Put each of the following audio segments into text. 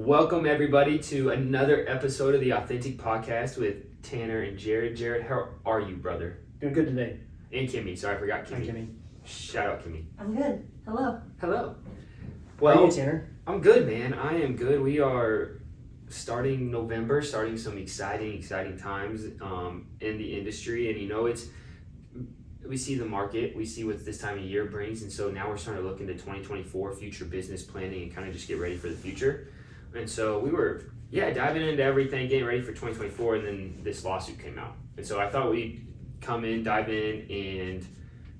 Welcome everybody to another episode of the Authentic Podcast with Tanner and Jared. Jared, how are you, brother? Doing good today. And Kimmy. Sorry, I forgot Kimmy. Hi, Kimmy. Shout out Kimmy. I'm good. Hello. Hello. How are Well, you, Tanner? I'm good, man. I am good. We are starting November, starting some exciting times in the industry, and we see the market, we see what this time of year brings, and so now we're starting to look into 2024 future business planning and kind of just get ready for the future. And so we were diving into everything, getting ready for 2024, and then this lawsuit came out. And so I thought we'd come in, dive in, and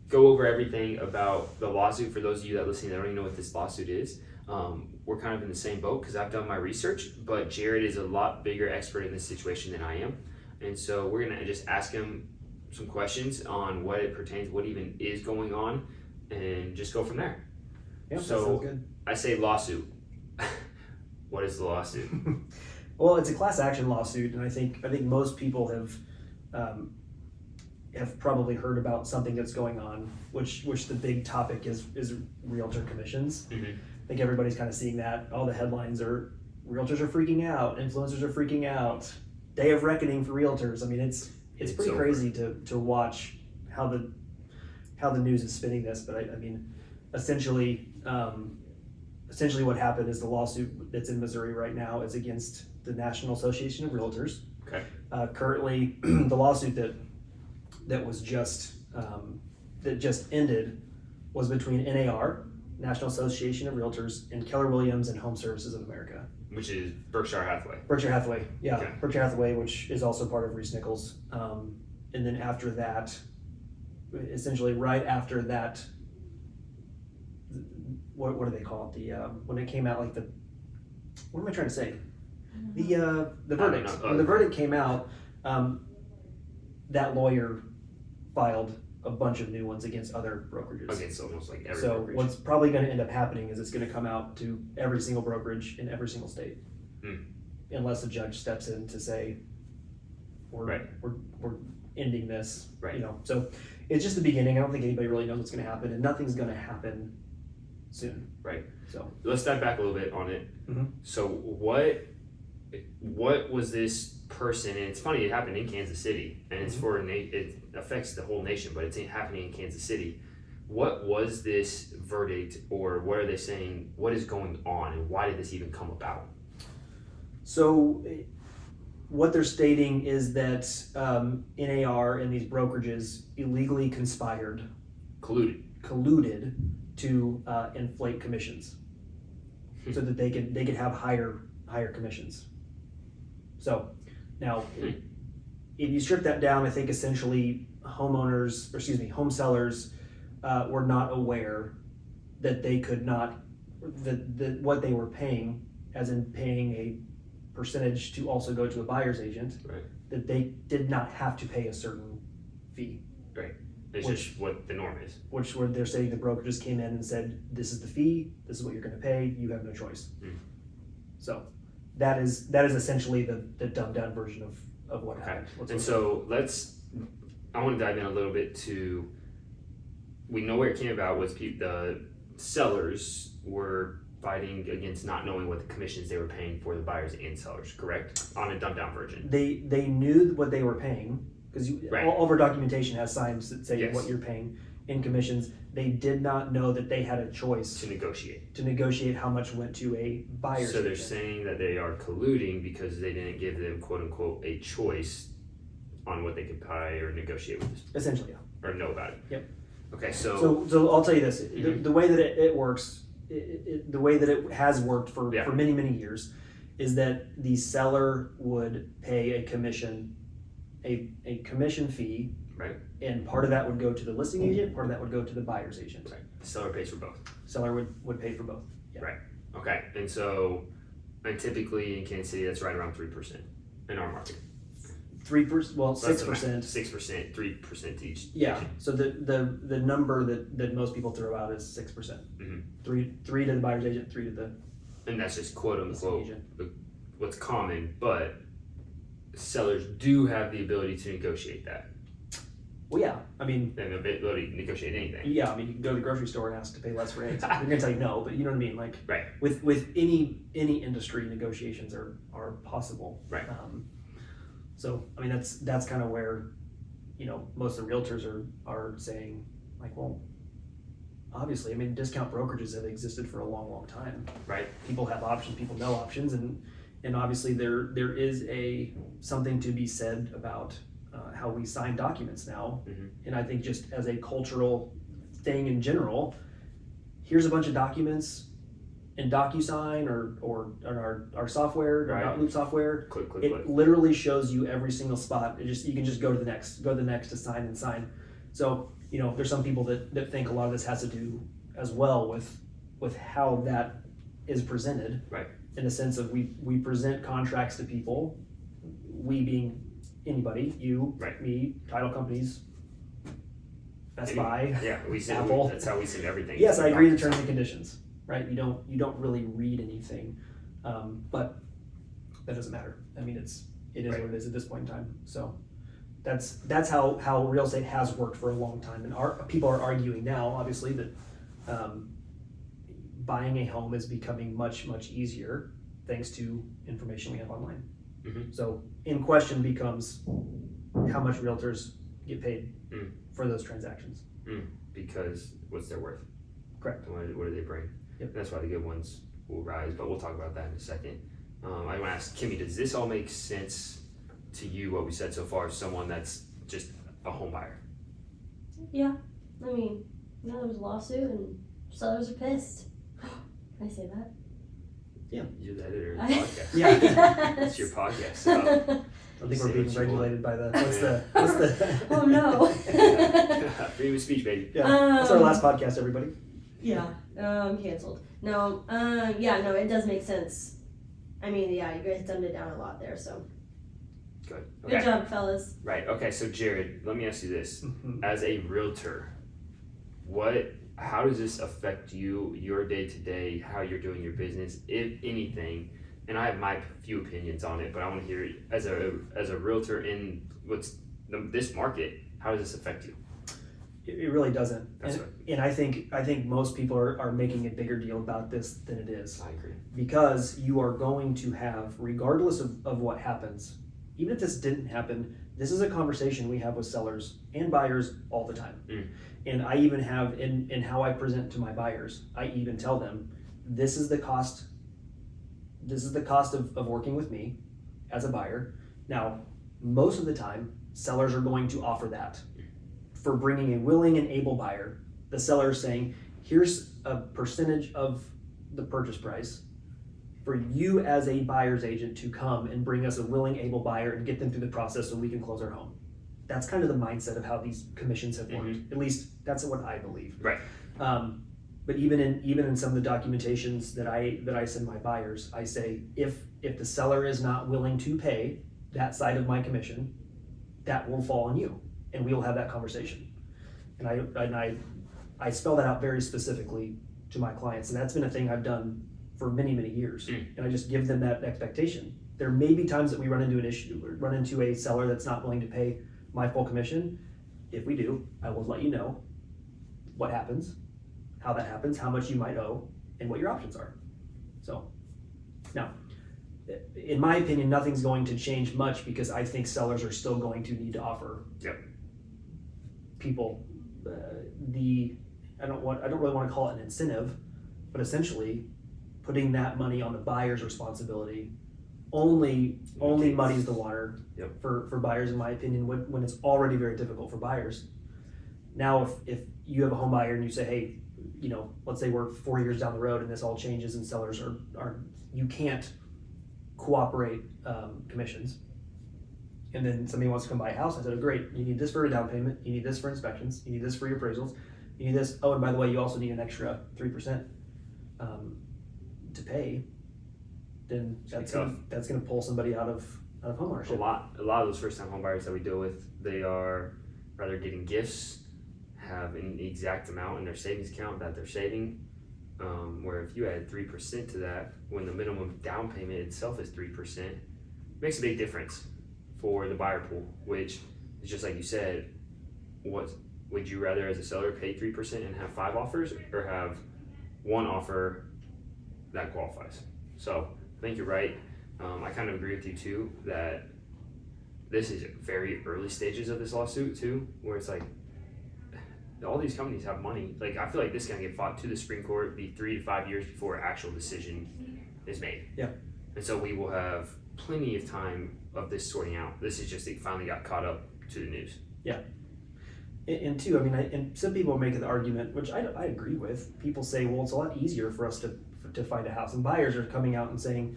go over everything about the lawsuit. For those of you that listen, that don't even know what this lawsuit is, we're kind of in the same boat because I've done my research, but Jared is a lot bigger expert in this situation than I am. And so we're gonna just ask him some questions on what it pertains, what even is going on, and just go from there. Yep, So, that sounds good. I say lawsuit. What is the lawsuit? Well, it's a class action lawsuit, and I think most people have probably heard about something that's going on, which the big topic is realtor commissions. Mm-hmm. I think everybody's kind of seeing that. All the headlines are realtors are freaking out, influencers are freaking out, day of reckoning for realtors. I mean, it's pretty over. crazy to watch how the news is spinning this. But I mean, essentially what happened is the lawsuit that's in Missouri right now is against the National Association of Realtors. Okay. Currently, the lawsuit that was just ended was between NAR, National Association of Realtors, and Keller Williams and Home Services of America. Which is Berkshire Hathaway. Berkshire Hathaway, yeah. Okay. Berkshire Hathaway, which is also part of Reese Nichols. And then after that, essentially right after that, what do they call it? When it came out, like what am I trying to say? The verdict. When the verdict came out, that lawyer filed a bunch of new ones against other brokerages. Against almost like every So brokerage. what's probably going to end up happening is it's going to come out to every single brokerage in every single state, unless a judge steps in to say, we're ending this. Right. So it's just the beginning. I don't think anybody really knows what's going to happen, and nothing's going to happen soon. Right. So Let's dive back a little bit on it. Mm-hmm. So what was this person? And it's funny, it happened in Kansas City, and it's it affects the whole nation, but it's happening in Kansas City. What was this verdict, or what are they saying? What is going on, and why did this even come about? So what they're stating is that NAR and these brokerages illegally colluded to inflate commissions so that they could have higher commissions. So now, if you strip that down, I think essentially home sellers were not aware that they could not, that what they were paying, as in paying a percentage to also go to a buyer's agent, Right. that they did not have to pay a certain fee. Right. It's just what the norm is. Which where they're saying the broker just came in and said, this is the fee, this is what you're going to pay, you have no choice. So that is essentially the dumbed down version of what happened. And so I want to dive in a little bit to, we know where it came about was the sellers were fighting against not knowing what the commissions they were paying for the buyers and sellers, correct? On a dumbed down version. They knew what they were paying, because all of our documentation has signs that say Yes. what you're paying in commissions. They did not know that they had a choice To negotiate. how much went to a buyer's So they're agent. saying that they are colluding because they didn't give them, quote unquote, a choice on what they could pay or negotiate with, Essentially, yeah. or know about it. Yep. Okay, so So I'll tell you this: the way that it works, the way that it has worked for many years, is that the seller would pay a commission, a commission fee, right, and part of that would go to the listing agent, part of that would go to the buyer's agent. right, the seller pays for both. Seller would pay for both. Yeah. Right. Okay, and typically in Kansas City, that's right around 3% in our market. 3%, well, 6%. 6%, 3% each. Yeah. So the number that most people throw out is 6%. Mm-hmm. Three to the buyer's agent, 3 to the And that's just quote listing unquote agent. what's common, but sellers do have the ability to negotiate that. Well, yeah, I mean, Then they'll be able to negotiate anything. yeah, I mean, you can go to the grocery store and ask to pay less for eggs. They're gonna tell you no, but you know what I mean. Like, Right. with any industry, negotiations are possible. Right. So I mean, that's kind of where, most of the realtors are saying, like, well, obviously, I mean, discount brokerages have existed for a long, long time. Right. People have options, people know options, and obviously there is something to be said about how we sign documents now. Mm-hmm. And I think just as a cultural thing in general, here's a bunch of documents in DocuSign or our software, Right. our Outlook software. Click. It literally shows you every single spot. You can just go to the next to sign. So there's some people that think a lot of this has to do as well with how that is presented. Right. In the sense of we present contracts to people, we being anybody, you, Right. me, title companies, Best Buy, Yeah, we send Apple. That's how we send everything. Yes, I agree to terms and conditions, right? You don't really read anything, but that doesn't matter. I mean, it is Right. what it is at this point in time. So that's how real estate has worked for a long time, and people are arguing now, obviously, that buying a home is becoming much, much easier thanks to information we have online. Mm-hmm. So in question becomes how much realtors get paid Mm. for those transactions. Because what's their worth? Correct. And what do they bring? Yep. That's why the good ones will rise, but we'll talk about that in a second. I want to ask Kimmy, does this all make sense to you, what we said so far, as someone that's just a home buyer? Yeah, I mean, now there's a lawsuit and sellers are pissed. Can I say that? You're the editor of the podcast. Yeah. It's your podcast, so. I think Say we're being what you regulated by the what's the Oh no. Freedom of speech, baby. Yeah. That's our last podcast, everybody. Yeah, canceled. No, yeah, no, it does make sense. I mean, yeah, you guys dumbed it down a lot there, so Good. good Okay. job, fellas. Right. Okay. So Jared, let me ask you this: Mhm. as a realtor, how does this affect you, your day to day, how you're doing your business, if anything? And I have my few opinions on it, but I want to hear it as a realtor in this market. How does this affect you? It really doesn't. That's And I think most people are making a bigger deal about this than it is. I agree. Because you are going to have, regardless of what happens, even if this didn't happen, this is a conversation we have with sellers and buyers all the time. And I even have in how I present to my buyers, I even tell them, this is the cost of working with me as a buyer. Now, most of the time, sellers are going to offer that. For bringing a willing and able buyer, the seller is saying, here's a percentage of the purchase price for you as a buyer's agent to come and bring us a willing, able buyer and get them through the process so we can close our home. That's kind of the mindset of how these commissions have worked. Mm-hmm. At least that's what I believe. Right. But even in some of the documentations that I send my buyers, I say if the seller is not willing to pay that side of my commission, that will fall on you, and we will have that conversation. And I spell that out very specifically to my clients, and that's been a thing I've done for many, many years. And I just give them that expectation. There may be times that we run into an issue or run into a seller that's not willing to pay my full commission. If we do, I will let you know what happens, how that happens, how much you might owe, and what your options are. So, now, in my opinion, nothing's going to change much because I think sellers are still going to need to offer people I don't really want to call it an incentive, but essentially putting that money on the buyer's responsibility only muddies the water for buyers, in my opinion, when it's already very difficult for buyers. Now, if you have a home buyer and you say, hey, let's say we're 4 years down the road and this all changes and sellers you can't cooperate commissions, and then somebody wants to come buy a house, I said, oh, great, you need this for a down payment, you need this for inspections, you need this for your appraisals, you need this, oh, and by the way, you also need an extra 3% to pay, then that's gonna pull somebody out of homeownership. A lot of those first time home buyers that we deal with, they are rather getting gifts, have an exact amount in their savings account that they're saving, where if you add 3% to that, when the minimum down payment itself is 3%, makes a big difference for the buyer pool, which is just like you said, what would you rather, as a seller, pay 3% and have 5 offers, or have 1 offer that qualifies? So I think you're right. I kind of agree with you too that this is very early stages of this lawsuit too, where it's like all these companies have money. Like, I feel like this is gonna get fought to the Supreme Court, be 3 to 5 years before an actual decision is made. Yeah. And so we will have plenty of time of this sorting out. This is just, it finally got caught up to the news. Yeah. And two, I mean, and some people make the argument, which I agree with. People say, well, it's a lot easier for us to find a house. And buyers are coming out and saying,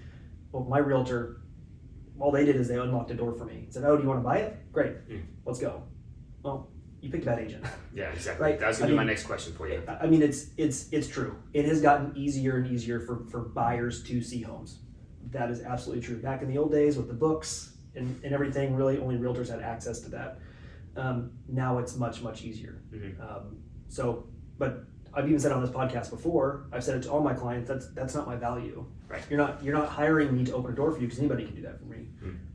well, my realtor, all they did is they unlocked a door for me. Said, oh, do you want to buy it? Great, let's go. Well, you picked a bad agent. Yeah, exactly. Right? That's gonna be my next question for you. I mean, it's true. It has gotten easier and easier for buyers to see homes. That is absolutely true. Back in the old days with the books and everything, really only realtors had access to that. Now it's much, much easier. But I've even said on this podcast before, I've said it to all my clients, that's not my value. Right. You're not hiring me to open a door for you, because anybody can do that for me.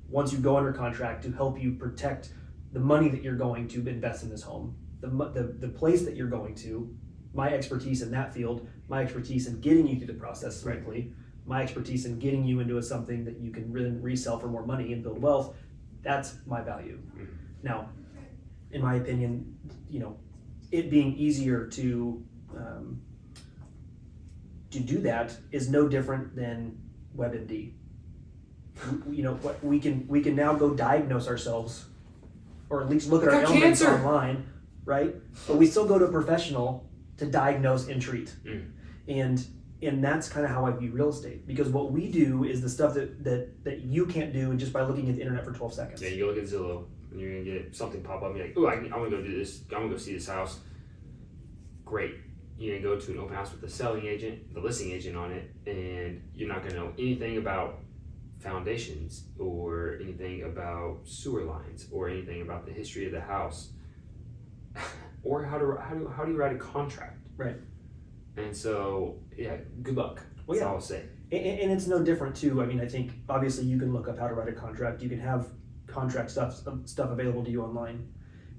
Once you go under contract, to help you protect the money that you're going to invest in this home, the place that you're going to, my expertise in that field, my expertise in getting you through the process correctly, my expertise in getting you into something that you can really resell for more money and build wealth, that's my value. Now, in my opinion, it being easier to do that is no different than WebMD. What we can now go diagnose ourselves, or at least look at our ailments online, right? But we still go to a professional to diagnose and treat. And that's kind of how I view real estate, because what we do is the stuff that you can't do just by looking at the internet for 12 seconds. Yeah, you look at Zillow and you're gonna get something pop up and you're like, oh, I'm gonna go do this, I'm gonna go see this house. Great. You're gonna go to an open house with the selling agent, the listing agent on it, and you're not gonna know anything about foundations or anything about sewer lines or anything about the history of the house or how do you write a contract. Right. And so, yeah, good luck. That's all I'll say. And it's no different too. I mean, I think obviously you can look up how to write a contract. You can have contract stuff available to you online.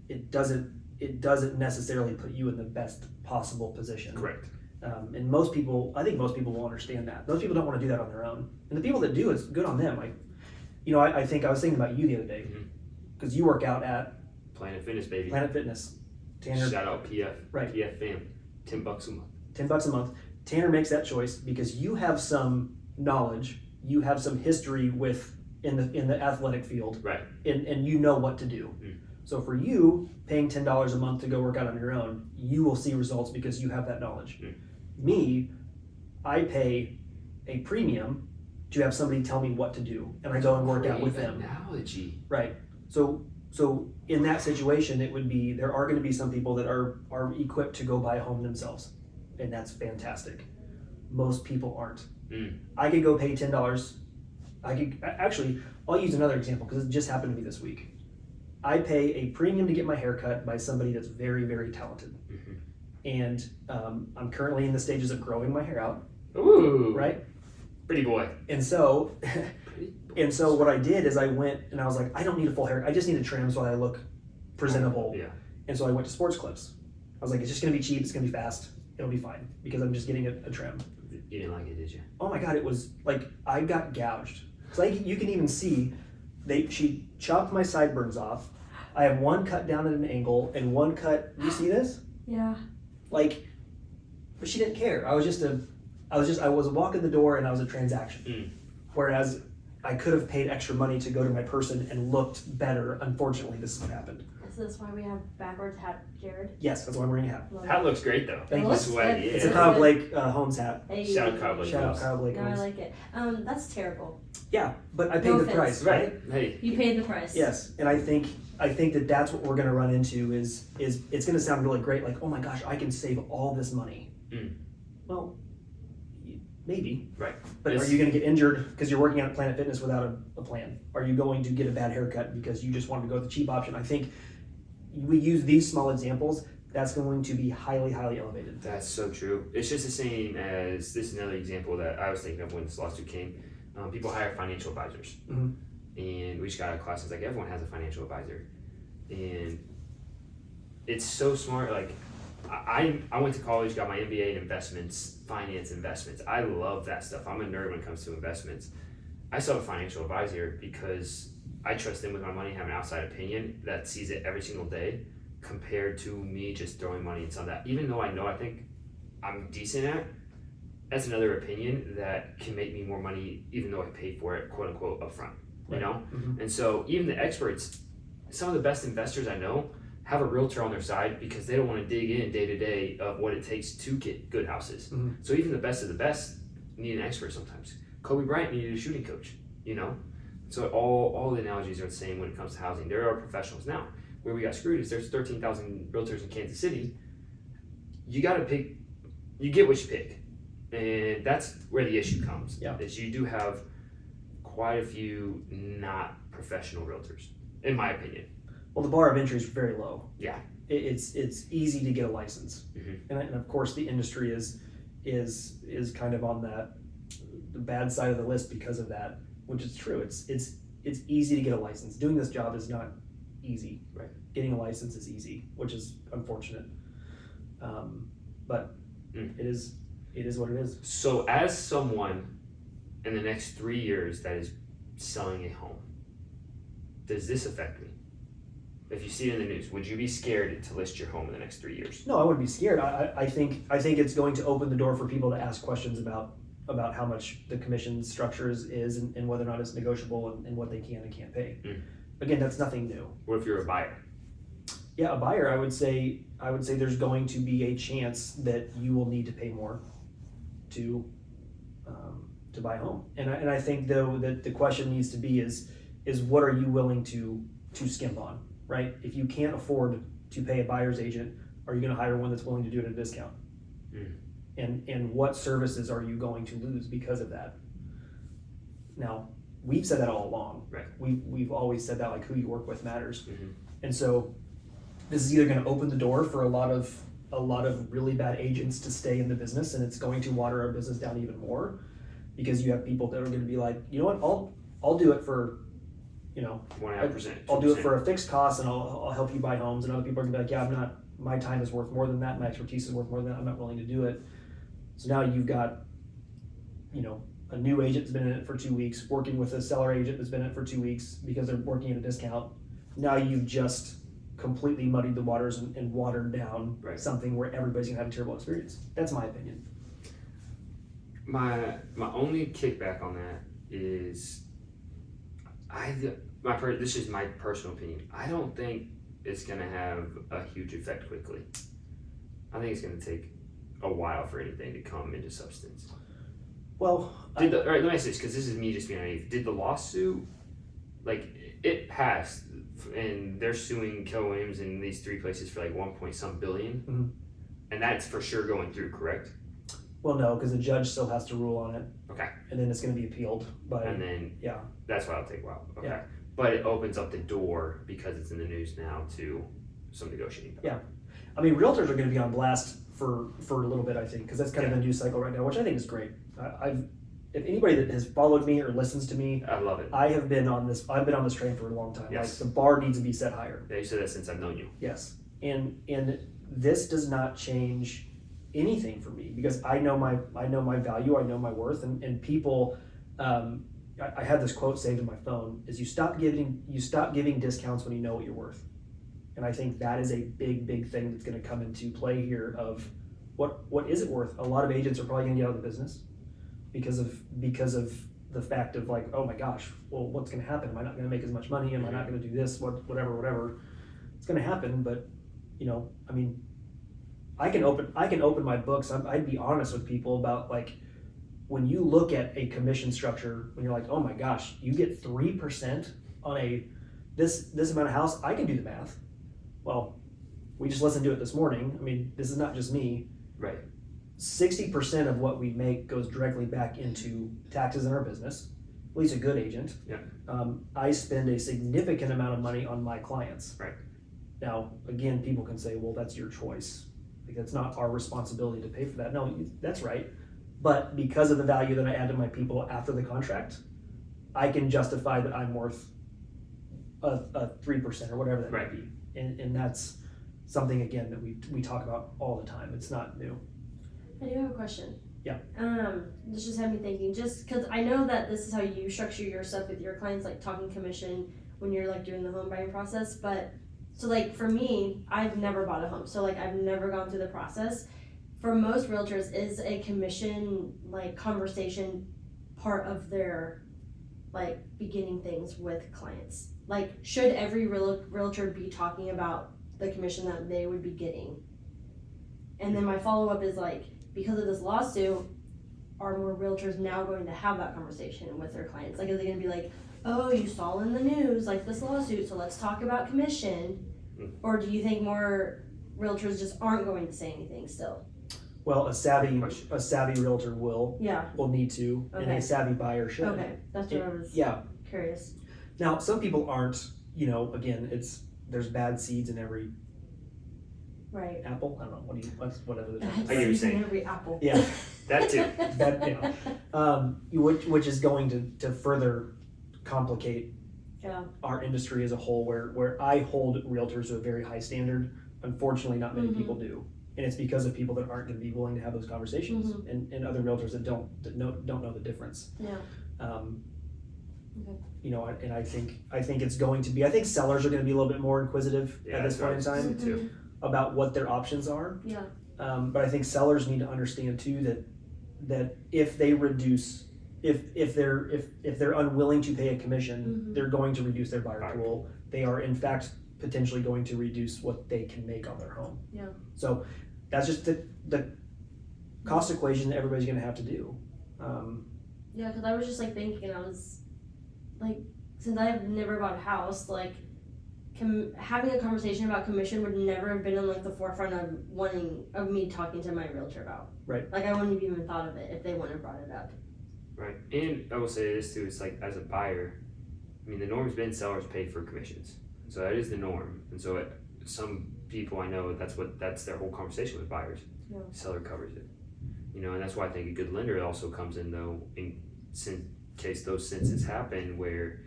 It doesn't necessarily put you in the best possible position. Correct. And I think most people will understand that. Most people don't want to do that on their own. And the people that do, it's good on them. I think I was thinking about you the other day, because you work out at Planet Fitness, baby. Planet Fitness. Tanner. Shout out PF. Right. PF fam. $10 a month. $10 a month. Tanner makes that choice because you have some knowledge, you have some history in the athletic field, right? And you know what to do. So for you, paying $10 a month to go work out on your own, you will see results because you have that knowledge. Me, I pay a premium to have somebody tell me what to do, and I go and work out with them. Analogy. Right. So in that situation, there are going to be some people that are equipped to go buy a home themselves, and that's fantastic. Most people aren't. I could go pay $10. I'll use another example because it just happened to me this week. I pay a premium to get my hair cut by somebody that's very, very talented. And I'm currently in the stages of growing my hair out. Ooh. Right? Pretty boy. And so what I did is I went and I was like, I don't need a full hair. I just need a trim so I look presentable. Yeah. And so I went to Sports Clips. I was like, it's just going to be cheap. It's going to be fast. It'll be fine because I'm just getting a trim. You didn't like it, did you? Oh my God, it was like, I got gouged. So you can even see, she chopped my sideburns off. I have one cut down at an angle and one cut, you see this? Yeah. But she didn't care. I was walking the door and I was a transaction. Whereas I could have paid extra money to go to my person and looked better. Unfortunately, this is what happened. So that's why we have backwards hat, Jared. Yes, that's why I'm wearing a hat. Hat looks great though. Thank you. This way, It's a Kyle Blake Holmes hat. Hey. Shout out Kyle Blake. Shout out Kyle Blake No, I Holmes. like it. That's terrible. Yeah, but I paid No the offense. price, right? Hey. You paid the price. Yes, and I think that's what we're going to run into is it's going to sound really great, like, oh my gosh, I can save all this money. Well, maybe. Right. But are you going to get injured because you're working out at Planet Fitness without a plan? Are you going to get a bad haircut because you just wanted to go with the cheap option? I think we use these small examples, that's going to be highly, highly elevated. That's so true. It's just the same as, this is another example that I was thinking of when this lawsuit came. People hire financial advisors. And we just got a class that's like, everyone has a financial advisor. And it's so smart. Like I went to college, got my MBA in investments, finance investments. I love that stuff. I'm a nerd when it comes to investments. I still have a financial advisor because I trust them with my money, have an outside opinion that sees it every single day compared to me just throwing money in some of that. Even though I think I'm decent at, that's another opinion that can make me more money even though I paid for it, quote unquote, upfront, you know? Mm-hmm. And so even the experts, some of the best investors I know have a realtor on their side because they don't want to dig in day to day of what it takes to get good houses. Mm-hmm. So even the best of the best need an expert sometimes. Kobe Bryant needed a shooting coach, you know? So all the analogies are the same when it comes to housing. There are professionals now. Where we got screwed is there's 13,000 realtors in Kansas City. You got to pick, you get what you pick. And that's where the issue comes. Yeah. Is you do have quite a few not professional realtors, in my opinion. Well, the bar of entry is very low. Yeah. It's easy to get a license, Mm-hmm. and of course the industry is kind of on the bad side of the list because of that, which is true. It's easy to get a license. Doing this job is not easy. Right. Getting a license is easy, which is unfortunate. But it is what it is. So as someone in the next 3 years that is selling a home, does this affect me? If you see it in the news, would you be scared to list your home in the next 3 years? No, I wouldn't be scared. I think it's going to open the door for people to ask questions about how much the commission structure is and whether or not it's negotiable and what they can and can't pay. Again, that's nothing new. What if you're a buyer? Yeah, a buyer, I would say there's going to be a chance that you will need to pay more to buy a home. And I think though that the question needs to be is what are you willing to skimp on, right? If you can't afford to pay a buyer's agent, are you going to hire one that's willing to do it at a discount? And what services are you going to lose because of that? Now, we've said that all along. Right. We've always said that, like, who you work with matters. Mm-hmm. And so this is either going to open the door for a lot of really bad agents to stay in the business, and it's going to water our business down even more because you have people that are going to be like, you know what, I'll do it for, 1.5%. I'll do it for a fixed cost, and I'll help you buy homes. And other people are going to be like, yeah, my time is worth more than that. My expertise is worth more than that. I'm not willing to do it. So now you've got, a new agent that's been in it for 2 weeks, working with a seller agent that's been in it for 2 weeks because they're working at a discount. Now you've just completely muddied the waters and watered down something where everybody's gonna have a terrible experience. That's my opinion. My only kickback on that is this is my personal opinion. I don't think it's gonna have a huge effect quickly. I think it's gonna take a while for anything to come into substance. Well, all right, let me ask this because this is me just being naive. Did the lawsuit, it passed, and they're suing Keller Williams in these 3 places for 1 point some billion, mm-hmm. and that's for sure going through, correct? Well, no, because the judge still has to rule on it. Okay. And then it's going to be appealed. And then that's why it'll take a while. Okay. Yeah. But it opens up the door because it's in the news now to some negotiating power. Yeah. I mean, realtors are going to be on blast for a little bit, I think, because that's kind of the news cycle right now, which I think is great. If anybody that has followed me or listens to me, I love it. I've been on this train for a long time. Yes. The bar needs to be set higher. Yeah, you said that since I've known you. Yes. And this does not change anything for me because I know my value, I know my worth, and people. I have this quote saved in my phone: "Is you stop giving discounts when you know what you're worth." And I think that is a big thing that's going to come into play here. Of what is it worth? A lot of agents are probably going to get out of the business because of the fact of oh my gosh, well, what's going to happen? Am I not going to make as much money? Am I not going to do this? Whatever. It's going to happen, but I mean. I can open my books. I'd be honest with people about when you look at a commission structure, when you're like, oh my gosh, you get 3% on this amount of house. I can do the math. Well, we just listened to it this morning. I mean, this is not just me. Right. 60% of what we make goes directly back into taxes in our business. At least a good agent. Yeah. I spend a significant amount of money on my clients. Right. Now, again, people can say, well, that's your choice. It's not our responsibility to pay for that. No, that's right. But because of the value that I add to my people after the contract, I can justify that I'm worth a 3% or whatever that might be. And something again that we talk about all the time. It's not new. I do have a question. Yeah. This just had me thinking, just because I know that this is how you structure your stuff with your clients, like talking commission when you're like doing the home buying process. But so like for me, I've never bought a home, so like I've never gone through the process. For most realtors, is a commission like conversation part of their like beginning things with clients? Like, should every realtor be talking about the commission that they would be getting? And then my follow up is like, because of this lawsuit, are more realtors now going to have that conversation with their clients? Like, are they going to be like, oh, you saw in the news, like this lawsuit, so let's talk about commission? Or do you think more realtors just aren't going to say anything still? Well, a savvy realtor will need to, and Okay. a savvy buyer should. Okay, that's what I was curious. Now, some people aren't. Again, there's bad seeds in every Right. apple. I don't know. Whatever the term That's is. I get what you're saying. every apple. Yeah. That too. Which is going to further complicate Yeah. our industry as a whole, where I hold realtors to a very high standard. Unfortunately, not many people do, and it's because of people that aren't going to be willing to have those conversations, and other realtors that don't know the difference. Yeah. And I think it's going to be. I think sellers are going to be a little bit more inquisitive at this point in time Too. about what their options are. Yeah. But I think sellers need to understand too that if they reduce, if they're unwilling to pay a commission, they're going to reduce their buyer pool. They are in fact potentially going to reduce what they can make on their home. Yeah. So that's just the cost equation that everybody's going to have to do. Yeah, because I was just like thinking, I was like, since I've never bought a house, like having a conversation about commission would never have been on like the forefront of me talking to my realtor about. Right. Like I wouldn't have even thought of it if they wouldn't have brought it up. Right. And I will say this too, it's like as a buyer, I mean the norm's been sellers pay for commissions. So that is the norm. And so some people I know that's their whole conversation with buyers. Yeah. Seller covers it. And that's why I think a good lender also comes in though in case those senses happen where,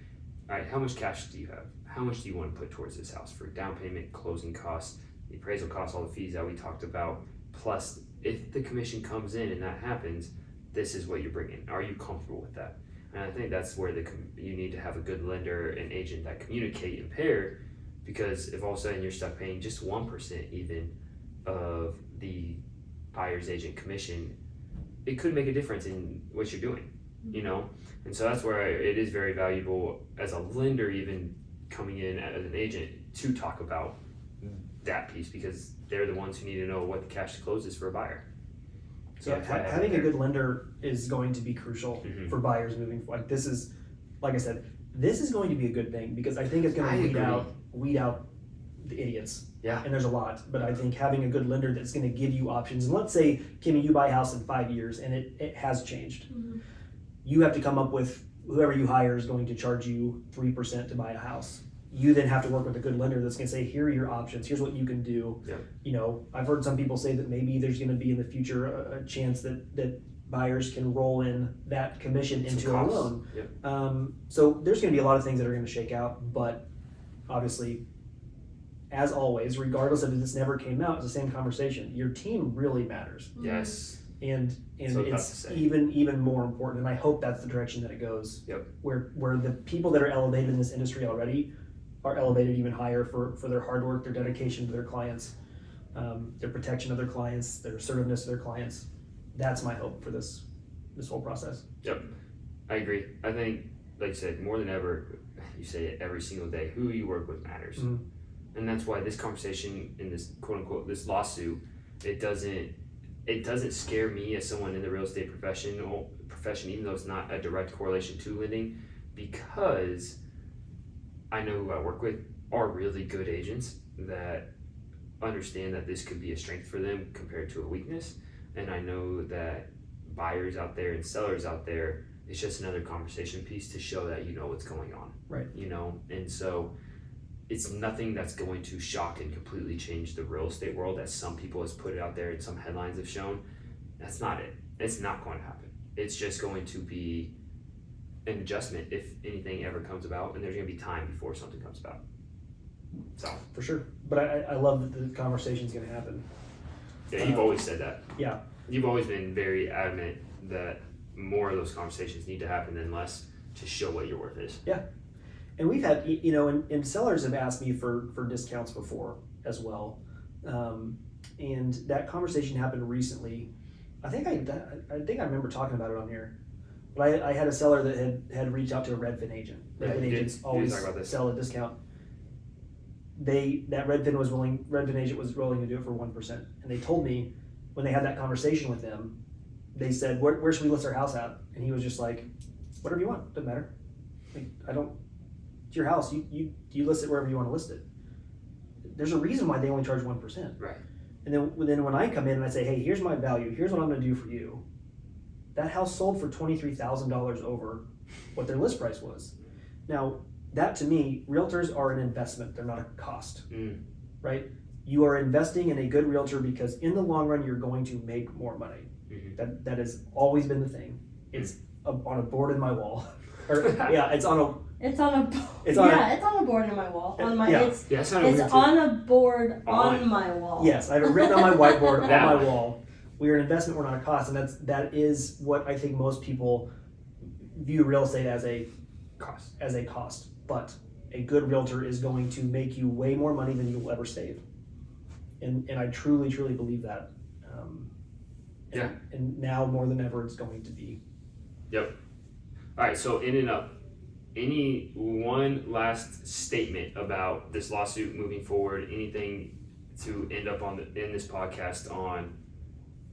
all right, how much cash do you have? How much do you want to put towards this house for down payment, closing costs, the appraisal costs, all the fees that we talked about, plus if the commission comes in and that happens, this is what you're bringing. Are you comfortable with that? And I think that's where you need to have a good lender and agent that communicate and pair, because if all of a sudden you're stuck paying just 1% even of the buyer's agent commission, it could make a difference in what you're doing, And so that's where it is very valuable as a lender, even coming in as an agent, to talk about that piece, because they're the ones who need to know what the cash to close is for a buyer. So having a good lender is going to be crucial for buyers moving forward. This is, like I said, this is going to be a good thing because I think it's going to weed out the idiots. Yeah. And there's a lot, but I think having a good lender that's going to give you options. And let's say, Kimmy, you buy a house in 5 years and it has changed. You have to come up with, whoever you hire is going to charge you 3% to buy a house. You then have to work with a good lender that's going to say, here are your options. Here's what you can do. Yeah. I've heard some people say that maybe there's going to be in the future a chance that buyers can roll in that commission into a loan. Yep. So there's going to be a lot of things that are going to shake out, but obviously, as always, regardless of if this never came out, it's the same conversation. Your team really matters. Yes. And So it's even more important, and I hope that's the direction that it goes. Yep. Where the people that are elevated in this industry already are elevated even higher for their hard work, their dedication to their clients, their protection of their clients, their assertiveness to their clients. That's my hope for this whole process. Yep. I agree. I think, like you said, more than ever, you say it every single day, who you work with matters. And that's why this conversation in this quote unquote this lawsuit, it doesn't scare me as someone in the real estate profession, even though it's not a direct correlation to lending, because I know who I work with are really good agents that understand that this could be a strength for them compared to a weakness. And I know that buyers out there and sellers out there, it's just another conversation piece to show that you know what's going on. Right. And so it's nothing that's going to shock and completely change the real estate world, as some people has put it out there and some headlines have shown. That's not it. It's not going to happen. It's just going to be an adjustment if anything ever comes about, and there's going to be time before something comes about. So For sure. But I love that the conversation's going to happen. yeah, you've always said that. Yeah. You've always been very adamant that more of those conversations need to happen than less to show what your worth is. And we've had, you know, and sellers have asked me for discounts before as well. And that conversation happened recently. I think I remember talking about it on here. But I had a seller that had reached out to a Redfin agent. Yeah, Redfin you did. agents You did always talk about this. sell a discount. That Redfin agent was willing to do it for 1%. And they told me when they had that conversation with them, they said, where should we list our house at? And he was just like, whatever you want, doesn't matter. Like, it's your house. You list it wherever you want to list it. There's a reason why they only charge 1%. Right. And then when I come in and I say, hey, here's my value, here's what I'm going to do for you, that house sold for $23,000 over what their list price was. Now, that to me, realtors are an investment. They're not a cost, right? You are investing in a good realtor because in the long run, you're going to make more money. Mm-hmm. That has always been the thing. It's on a board in my wall. Or, yeah, it's on a board in my wall. It's on a board on my wall. Yes, I have it written on my whiteboard on my wall. We are an investment, we're not a cost, and that is what I think most people view real estate as a cost. But a good realtor is going to make you way more money than you will ever save. And I truly believe that. And now more than ever, it's going to be. Yep. All right. So ending up, any one last statement about this lawsuit moving forward? Anything to end up in this podcast on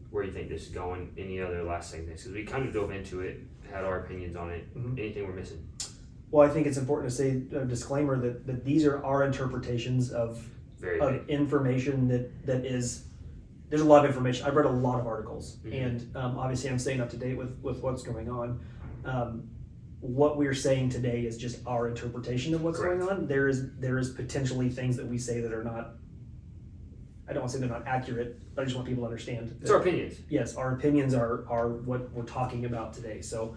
where you think this is going? Any other last segments? Because we kind of dove into it, had our opinions on it. Mm-hmm. Anything we're missing? Well, I think it's important to say a disclaimer that these are our interpretations of information that is. There's a lot of information. I've read a lot of articles, and obviously I'm staying up to date with what's going on. What we're saying today is just our interpretation of what's going on. There is potentially things that we say that are not. I don't want to say they're not accurate, but I just want people to understand. It's our opinions. Yes, our opinions are what we're talking about today. So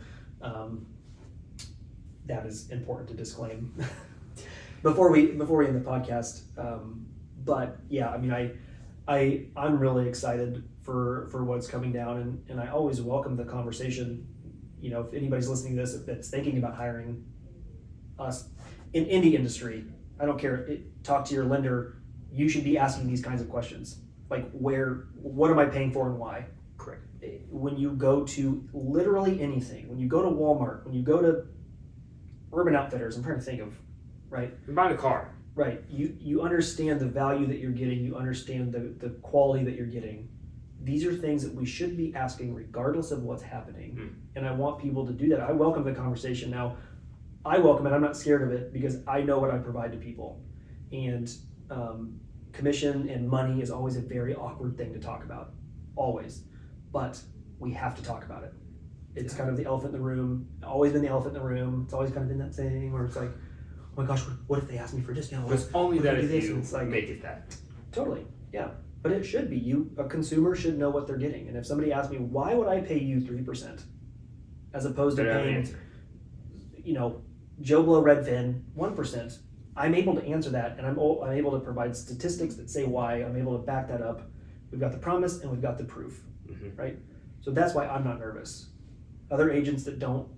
that is important to disclaim before we end the podcast. But yeah, I mean, I'm really excited for what's coming down, and I always welcome the conversation. You know, if anybody's listening to this that's thinking about hiring us in any industry, I don't care. Talk to your lender. You should be asking these kinds of questions, like what am I paying for and why? Correct. When you go to literally anything, when you go to Walmart, when you go to Urban Outfitters, I'm trying to think of, right? You're buying a car. Right. You understand the value that you're getting. You understand the quality that you're getting. These are things that we should be asking regardless of what's happening. And I want people to do that. I welcome the conversation. Now, I welcome it. I'm not scared of it because I know what I provide to people. And commission and money is always a very awkward thing to talk about. Always. But we have to talk about it. It's kind of the elephant in the room. Always been the elephant in the room. It's always kind of been that thing where it's like, oh my gosh, what if they ask me for a discount? It's only that if you it's like, make it that. Totally, yeah. But it should be. A consumer should know what they're getting. And if somebody asks me, why would I pay you 3% as opposed to paying, Joe Blow Redfin 1%, I'm able to answer that, and I'm able to provide statistics that say why. I'm able to back that up. We've got the promise and we've got the proof, right? So that's why I'm not nervous. Other agents that don't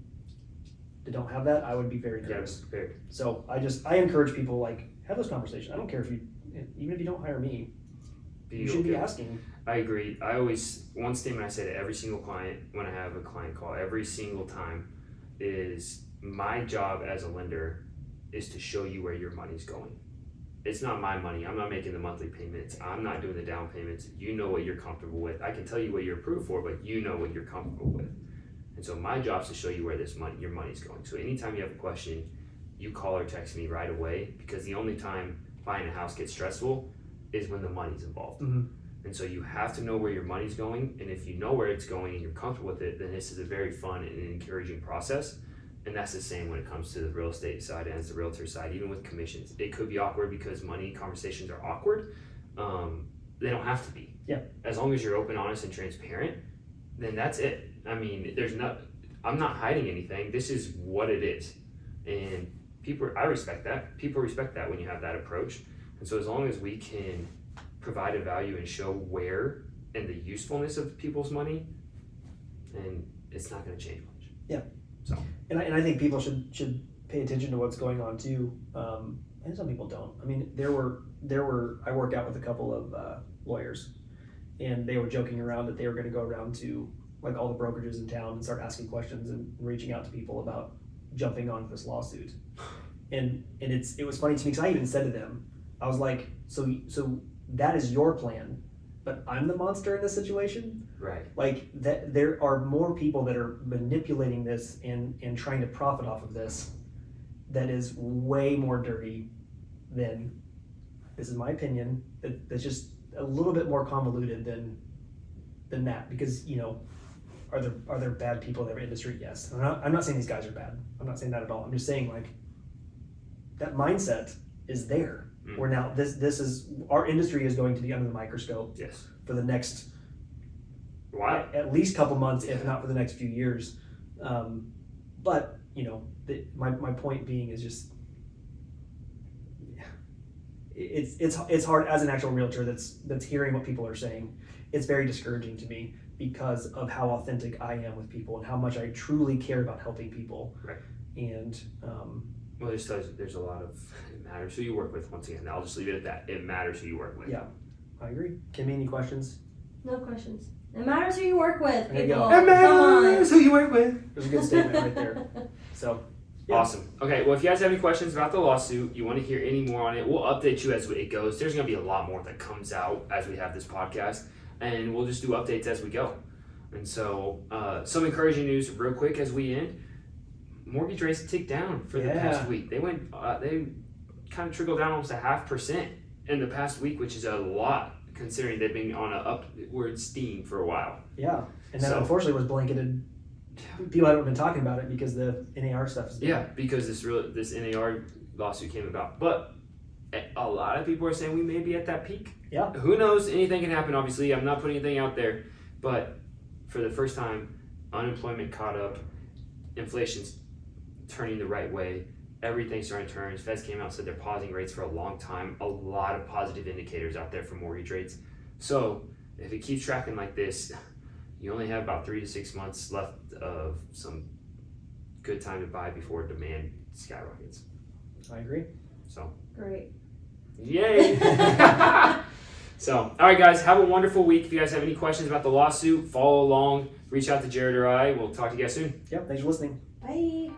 have that, I would be very nervous. Yeah, so I encourage people, like, have those conversations. I don't care even if you don't hire me, you should be asking. I agree. One statement I say to every single client when I have a client call every single time is my job as a lender is to show you where your money's going. It's not my money. I'm not making the monthly payments. I'm not doing the down payments. You know what you're comfortable with. I can tell you what you're approved for, but you know what you're comfortable with. And so my job is to show you where your money's going. So anytime you have a question, you call or text me right away, because the only time buying a house gets stressful is when the money's involved. And so you have to know where your money's going. And if you know where it's going and you're comfortable with it, then this is a very fun and encouraging process. And that's the same when it comes to the real estate side and the realtor side, even with commissions. It could be awkward because money conversations are awkward. They don't have to be. Yeah. As long as you're open, honest, and transparent, then that's it. I mean, I'm not hiding anything. This is what it is. And I respect that. People respect that when you have that approach. And so as long as we can provide a value and show where and the usefulness of people's money, and it's not going to change much. Yeah. So. And I think people should pay attention to what's going on too. And some people don't. I mean, I worked out with a couple of lawyers, and they were joking around that they were going to go around to like all the brokerages in town and start asking questions and reaching out to people about jumping on this lawsuit. And it was funny to me because I even said to them, I was like, so that is your plan, but I'm the monster in this situation. Right. Like that, there are more people that are manipulating this and trying to profit off of this. That is way more dirty than, this is my opinion, that's just a little bit more convoluted than that. Because, you know, are there bad people in every industry? Yes. I'm not saying these guys are bad. I'm not saying that at all. I'm just saying, like, that mindset is there. Where now this is, our industry is going to be under the microscope. Yes. For the next at least couple months, if not for the next few years. But you know, my point being is just, it's hard as an actual realtor that's hearing what people are saying. It's very discouraging to me because of how authentic I am with people and how much I truly care about helping people. Right. And well, there's a lot of, it matters who you work with. Once again, I'll just leave it at that. It matters who you work with. Yeah, I agree. Kimmy, any questions? No questions. It matters who you work with, There you people. go. It matters who you work with. There's a good statement right there. So. Yeah. Awesome. Okay, well, if you guys have any questions about the lawsuit, you want to hear any more on it, we'll update you as it goes. There's going to be a lot more that comes out as we have this podcast, and we'll just do updates as we go. And so, some encouraging news real quick as we end. Mortgage rates ticked down for the past week. They kind of trickled down almost 0.5% in the past week, which is a lot considering they've been on an upward steam for a while. Yeah, and that unfortunately was blanketed. People haven't been talking about it because the NAR stuff is because this NAR lawsuit came about. But a lot of people are saying we may be at that peak. Yeah. Who knows? Anything can happen, obviously. I'm not putting anything out there. But for the first time, unemployment caught up. Inflation's turning the right way. Everything's starting to turn. Feds came out and said they're pausing rates for a long time. A lot of positive indicators out there for mortgage rates. So if it keeps tracking like this, you only have about 3 to 6 months left of some good time to buy before demand skyrockets. I agree. So. Great. Yay! So, all right, guys, have a wonderful week. If you guys have any questions about the lawsuit, follow along, reach out to Jared or I. We'll talk to you guys soon. Yep, thanks for listening. Bye.